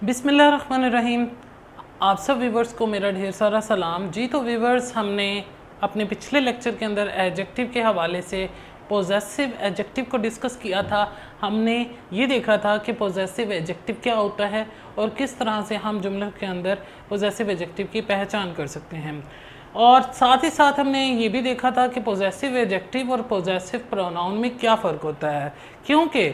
बिस्मिल्लाहिर्रहमानिर्रहीम। आप सब व्यूवर्स को मेरा ढेर सारा सलाम जी। तो व्यूवर्स, हमने अपने पिछले लेक्चर के अंदर एडजेक्टिव के हवाले से पोजेसिव एडजेक्टिव को डिस्कस किया था। हमने ये देखा था कि पोजेसिव एडजेक्टिव क्या होता है और किस तरह से हम जुमलों के अंदर पोजेसिव एडजेक्टिव की पहचान कर सकते हैं। और साथ ही साथ हमने ये भी देखा था कि पोजेसिव एडजेक्टिव और पोजेसिव प्रोनाउन में क्या फ़र्क होता है, क्योंकि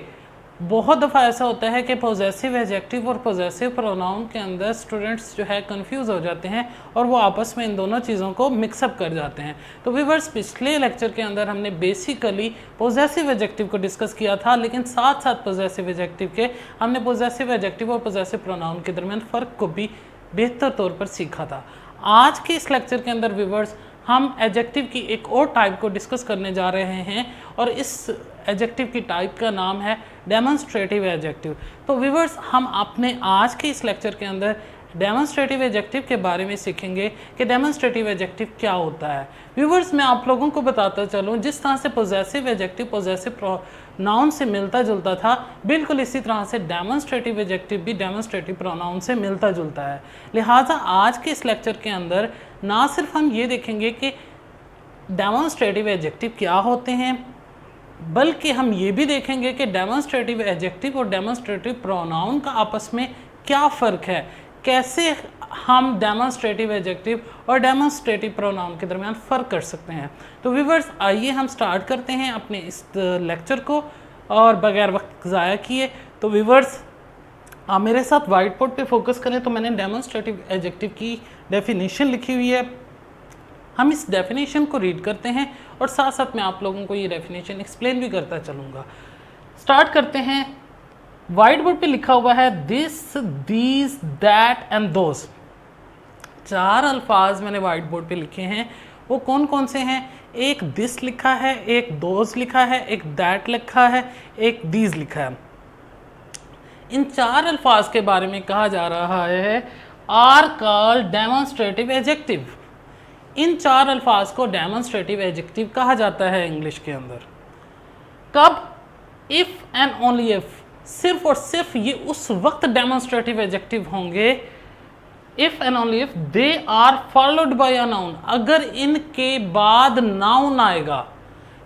बहुत दफ़ा ऐसा होता है कि पोजेसिव एडजेक्टिव और पोजेसिव प्रोनाउन के अंदर स्टूडेंट्स जो है कंफ्यूज हो जाते हैं और वो आपस में इन दोनों चीज़ों को मिक्सअप कर जाते हैं। तो व्यूअर्स, पिछले लेक्चर के अंदर हमने बेसिकली पोजेसिव एडजेक्टिव को डिस्कस किया था, लेकिन साथ साथ पोजेसिव एडजेक्टिव के हमने पोजेसिव एडजेक्टिव और पोजेसिव प्रोनाउन के दरमियान फ़र्क को भी बेहतर तौर पर सीखा था। आज के इस लेक्चर के अंदर व्यूअर्स, हम एडजेक्टिव की एक और टाइप को डिस्कस करने जा रहे हैं और इस एडजेक्टिव की टाइप का नाम है डेमोन्स्ट्रेटिव एडजेक्टिव। तो व्यूअर्स, हम अपने आज के इस लेक्चर के अंदर डेमोन्स्ट्रेटिव एडजेक्टिव के बारे में सीखेंगे कि डेमोन्स्ट्रेटिव एडजेक्टिव क्या होता है। व्यूअर्स, मैं आप लोगों को बताता चलूँ, जिस तरह से पोजेसिव एडजेक्टिव पोजेसिव प्रोनाउन से मिलता जुलता था, बिल्कुल इसी तरह से डेमोन्स्ट्रेटिव एडजेक्टिव भी डेमोन्स्ट्रेटिव प्रोनाउन से मिलता जुलता है। लिहाजा आज के इस लेक्चर के अंदर ना सिर्फ हम ये देखेंगे कि डेमोन्स्ट्रेटिव एडजेक्टिव क्या होते हैं, बल्कि हम ये भी देखेंगे कि डेमोन्स्ट्रेटिव एडजेक्टिव और डेमोन्स्ट्रेटिव प्रोनाउन का आपस में क्या फ़र्क है, कैसे हम डेमोन्स्ट्रेटिव एडजेक्टिव और डेमोन्स्ट्रेटिव प्रोनाउन के दरमियान फ़र्क कर सकते हैं। तो व्यूअर्स, आइए हम स्टार्ट करते हैं अपने इस लेक्चर को और बगैर वक्त ज़ाया किए। तो व्यूअर्स, आप मेरे साथ वाइट बोर्ड पे फोकस करें तो मैंने डेमोन्स्ट्रेटिव एडजेक्टिव की डेफिनेशन लिखी हुई है। हम इस डेफिनेशन को रीड करते हैं और साथ साथ मैं आप लोगों को ये डेफिनेशन एक्सप्लेन भी करता चलूँगा। स्टार्ट करते हैं। वाइट बोर्ड पे लिखा हुआ है this, these, that and those. चार अल्फाज मैंने वाइट बोर्ड पे लिखे हैं। वो कौन कौन से हैं? एक दिस लिखा है, एक दोस लिखा है, एक दैट लिखा है, एक दीज लिखा है। इन चार अल्फाज के बारे में कहा जा रहा है आर कॉल्ड डेमोन्स्ट्रेटिव एडजेक्टिव। इन चार अल्फाज को डेमोन्स्ट्रेटिव एडजेक्टिव कहा जाता है इंग्लिश के अंदर। कब? इफ़ एंड ओनली इफ़, सिर्फ और सिर्फ ये उस वक्त डेमोन्स्ट्रेटिव एडजेक्टिव होंगे if and only if they are followed by a noun, अगर इनके बाद नाउन आएगा।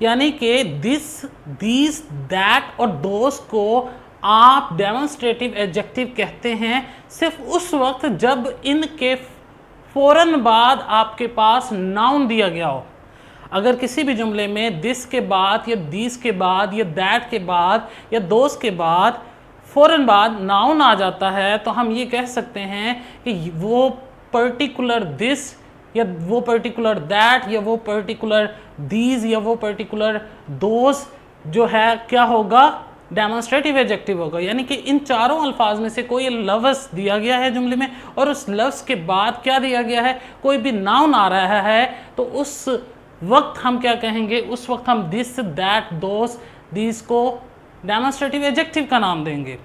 यानी कि दिस, दीज, दैट और दोस को आप डेमोन्स्ट्रेटिव एडजेक्टिव कहते हैं सिर्फ उस वक्त जब इनके फ़ौरन बाद आपके पास नाउन दिया गया हो। अगर किसी भी जुमले में दिस के बाद या दीस के बाद या दैट के बाद या दोस के बाद फ़ौरन बाद नाउन आ जाता है, तो हम ये कह सकते हैं कि वो पर्टिकुलर दिस या वो पर्टिकुलर दैट या वो पर्टिकुलर दीज या वो पर्टिकुलर दोस जो है क्या होगा? डेमोन्स्ट्रेटिव एडजेक्टिव होगा। यानी कि इन चारों अल्फाज में से कोई लफ्ज़ दिया गया है जुमले में और उस लफ्ज़ के बाद क्या दिया गया है? कोई भी नाउन आ रहा है, तो उस वक्त हम क्या कहेंगे? उस वक्त हम दिस, दैट, दोस, दीज को डेमोन्स्ट्रेटिव एडजेक्टिव का नाम देंगे।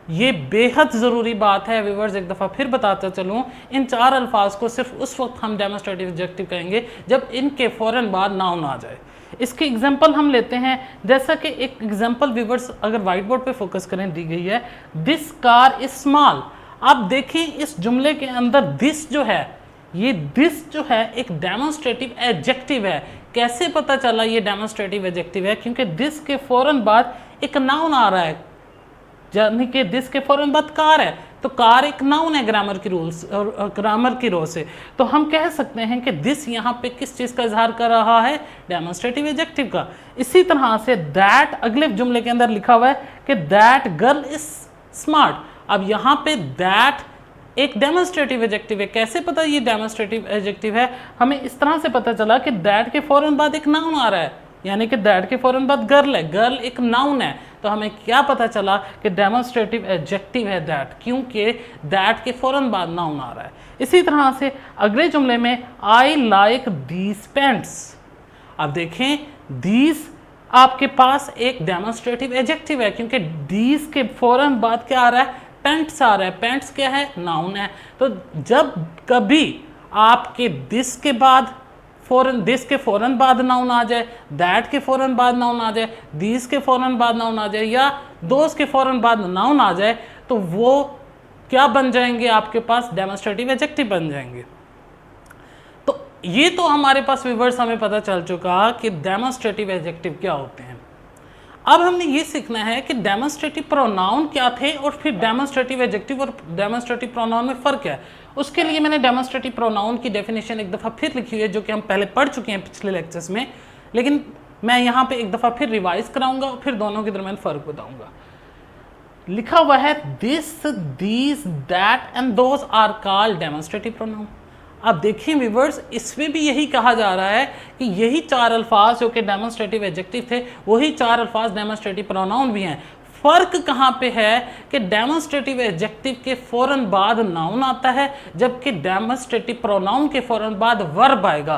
ये बेहद ज़रूरी बात है व्यूअर्स, एक दफ़ा फिर बताता चलूँ, इन चार अल्फाज को सिर्फ उस वक्त हम डेमोन्स्ट्रेटिव एडजेक्टिव कहेंगे जब इनके फ़ौरन बाद नाउन आ जाए। इसकी एग्जांपल हम लेते हैं, जैसा कि एक एग्जांपल व्यूअर्स अगर वाइट बोर्ड पे फोकस करें दी गई है, दिस कार इज स्मॉल। आप देखें इस जुमले के अंदर दिस जो है, ये दिस जो है एक डेमोन्स्ट्रेटिव एडजेक्टिव है। कैसे पता चला ये डेमोन्स्ट्रेटिव एडजेक्टिव है? क्योंकि दिस के फ़ौरन बाद एक नाउन आ रहा है, यानी कि दिस के फ़ौरन बाद कार है, तो कार एक नाउन है ग्रामर की रूल्स और ग्रामर की रो से। तो हम कह सकते हैं कि दिस यहाँ पे किस चीज़ का इजहार कर रहा है? डेमोन्स्ट्रेटिव एडजेक्टिव का। इसी तरह से दैट अगले जुमले के अंदर लिखा हुआ है कि दैट गर्ल इज स्मार्ट। अब यहाँ पे दैट एक डेमोन्स्ट्रेटिव एडजेक्टिव है। कैसे पता ये डेमोन्स्ट्रेटिव एडजेक्टिव है? हमें इस तरह से पता चला कि दैट के फ़ौरन बाद एक नाउन आ रहा है, यानी कि दैट के फ़ौरन बाद गर्ल है, गर्ल एक नाउन है। तो हमें क्या पता चला कि डेमोन्स्ट्रेटिव एडजेक्टिव है दैट, क्योंकि दैट के फ़ौरन बाद नाउन आ रहा है। इसी तरह से अगले जुमले में आई लाइक दीज पेंट्स। अब देखें, दीज आपके पास एक डेमोन्स्ट्रेटिव एडजेक्टिव है, क्योंकि दीज के फ़ौरन बाद क्या आ रहा है? पेंट्स आ रहा है। पेंट्स क्या है? नाउन है। तो जब कभी आपके दिस के बाद दिस के फ़ौरन बाद नाउन आ जाए, दैट के फ़ौरन बाद नाउन आ जाए, दीज के फ़ौरन बाद नाउन आ जाए या दोस के फ़ौरन बाद नाउन आ जाए, तो वो क्या बन जाएंगे, आपके पास डेमोन्स्ट्रेटिव एडजेक्टिव बन जाएंगे। तो ये तो हमारे पास व्यूअर्स हमें पता चल चुका कि डेमोन्स्ट्रेटिव एडजेक्टिव क्या होते हैं। अब हमने ये सीखना है कि डेमोन्स्ट्रेटिव प्रोनाउन क्या थे और फिर डेमोन्स्ट्रेटिव एडजेक्टिव और डेमोन्स्ट्रेटिव प्रोनाउन में फ़र्क है। उसके लिए मैंने डेमोन्स्ट्रेटिव प्रोनाउन की डेफिनेशन एक दफ़ा फिर लिखी हुई है, जो कि हम पहले पढ़ चुके हैं पिछले लेक्चर्स में, लेकिन मैं यहाँ पे एक दफ़ा फिर रिवाइज कराऊंगा और फिर दोनों के दरमियान फ़र्क बताऊंगा। लिखा हुआ है this, these, that and those are called demonstrative pronoun. अब देखिए व्यूअर्स, इसमें भी यही कहा जा रहा है कि यही चार अल्फाज जो कि डेमोन्स्ट्रेटिव एडजेक्टिव थे, वही चार अल्फाज डेमोन्स्ट्रेटिव प्रोनाउन भी हैं। फ़र्क कहाँ पे है कि डेमोन्स्ट्रेटिव एडजेक्टिव के फ़ौरन बाद नाउन आता है, जबकि डेमोन्स्ट्रेटिव प्रोनाउन के फ़ौरन बाद वर्ब आएगा।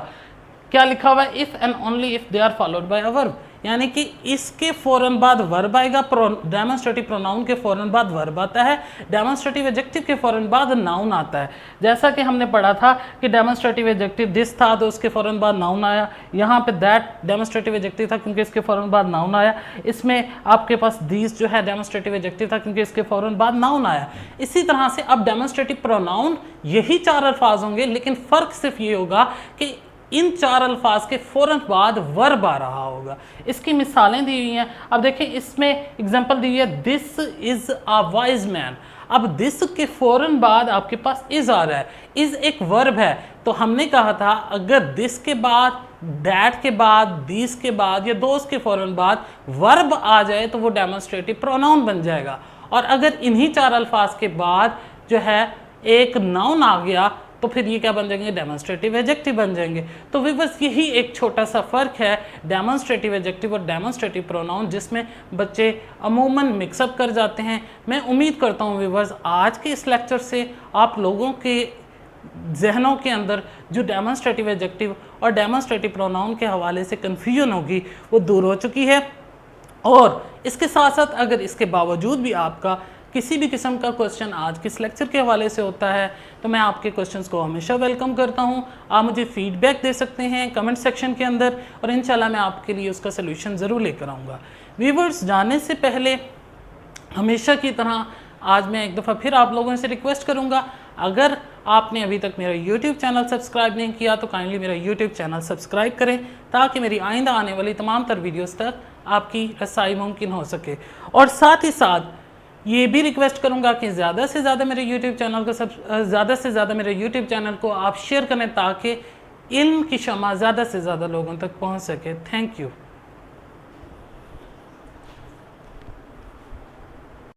क्या लिखा हुआ है, if and only if they are followed by a verb, यानी कि इसके फ़ौरन बाद वर्ब आएगा। डेमोन्स्ट्रेटिव प्रोनाउन के फ़ौरन बाद वर्ब आता है, डेमोन्स्ट्रेटिव एडजेक्टिव के फ़ौरन बाद नाउन आता है। जैसा कि हमने पढ़ा था कि डेमोन्स्ट्रेटिव एडजेक्टिव दिस था तो उसके फ़ौरन बाद नाउन आया, यहाँ पे दैट डेमोन्स्ट्रेटिव एडजेक्टिव था क्योंकि इसके फ़ौरन बाद नाउन आया, इसमें आपके पास दिस जो है डेमोन्स्ट्रेटिव एडजेक्टिव था क्योंकि इसके फ़ौरन बाद नाउन आया। इसी तरह से अब डेमोन्स्ट्रेटिव प्रोनाउन यही चार अल्फाज होंगे, लेकिन फ़र्क सिर्फ ये होगा कि इन चार अल्फाज के फ़ौरन बाद वर्ब आ रहा होगा। इसकी मिसालें दी हुई हैं। अब देखें, इसमें एग्जांपल दी हुई है this is a wise man. अब दिस के फ़ौरन बाद आपके पास इज़ आ रहा है, इज़ एक वर्ब है, तो हमने कहा था अगर दिस के बाद, दैट के बाद, दिस के बाद या दोस्त के फ़ौरन बाद वर्ब आ जाए तो वो डेमोन्स्ट्रेटिव प्रोनाउन बन जाएगा। और अगर इन्हीं चार अल्फाज के बाद जो है एक नाउन आ गया तो फिर ये क्या बन जाएंगे, डेमोन्स्ट्रेटिव एडजेक्टिव बन जाएंगे। तो बस यही एक छोटा सा फ़र्क है डेमोन्स्ट्रेटिव एडजेक्टिव और डेमोन्स्ट्रेटिव प्रोनाउन, जिसमें बच्चे अमूमन मिक्सअप कर जाते हैं। मैं उम्मीद करता हूँ व्यूअर्स आज के इस लेक्चर से आप लोगों के जहनों के अंदर जो डेमोन्स्ट्रेटिव एडजेक्टिव और डेमोन्स्ट्रेटिव प्रोनाउन के हवाले से कन्फ्यूजन होगी वो दूर हो चुकी है। और इसके साथ साथ अगर इसके बावजूद भी आपका किसी भी किस्म का क्वेश्चन आज के इस लेक्चर के हवाले से होता है तो मैं आपके क्वेश्चंस को हमेशा वेलकम करता हूं। आप मुझे फीडबैक दे सकते हैं कमेंट सेक्शन के अंदर और इंशाल्लाह मैं आपके लिए उसका सलूशन ज़रूर लेकर आऊँगा। व्यूअर्स, जाने से पहले हमेशा की तरह आज मैं एक दफ़ा फिर आप लोगों से रिक्वेस्ट करूँगा, अगर आपने अभी तक मेरा YouTube चैनल सब्सक्राइब नहीं किया तो काइंडली मेरा YouTube चैनल सब्सक्राइब करें ताकि मेरी आइंदा आने वाली तमाम तर वीडियोज़ तक आपकी रसाई मुमकिन हो सके। और साथ ही साथ ये भी रिक्वेस्ट करूंगा कि ज़्यादा से ज़्यादा मेरे YouTube चैनल को आप शेयर करें ताकि इल्म की शमा ज़्यादा से ज़्यादा लोगों तक पहुंच सके। Thank you.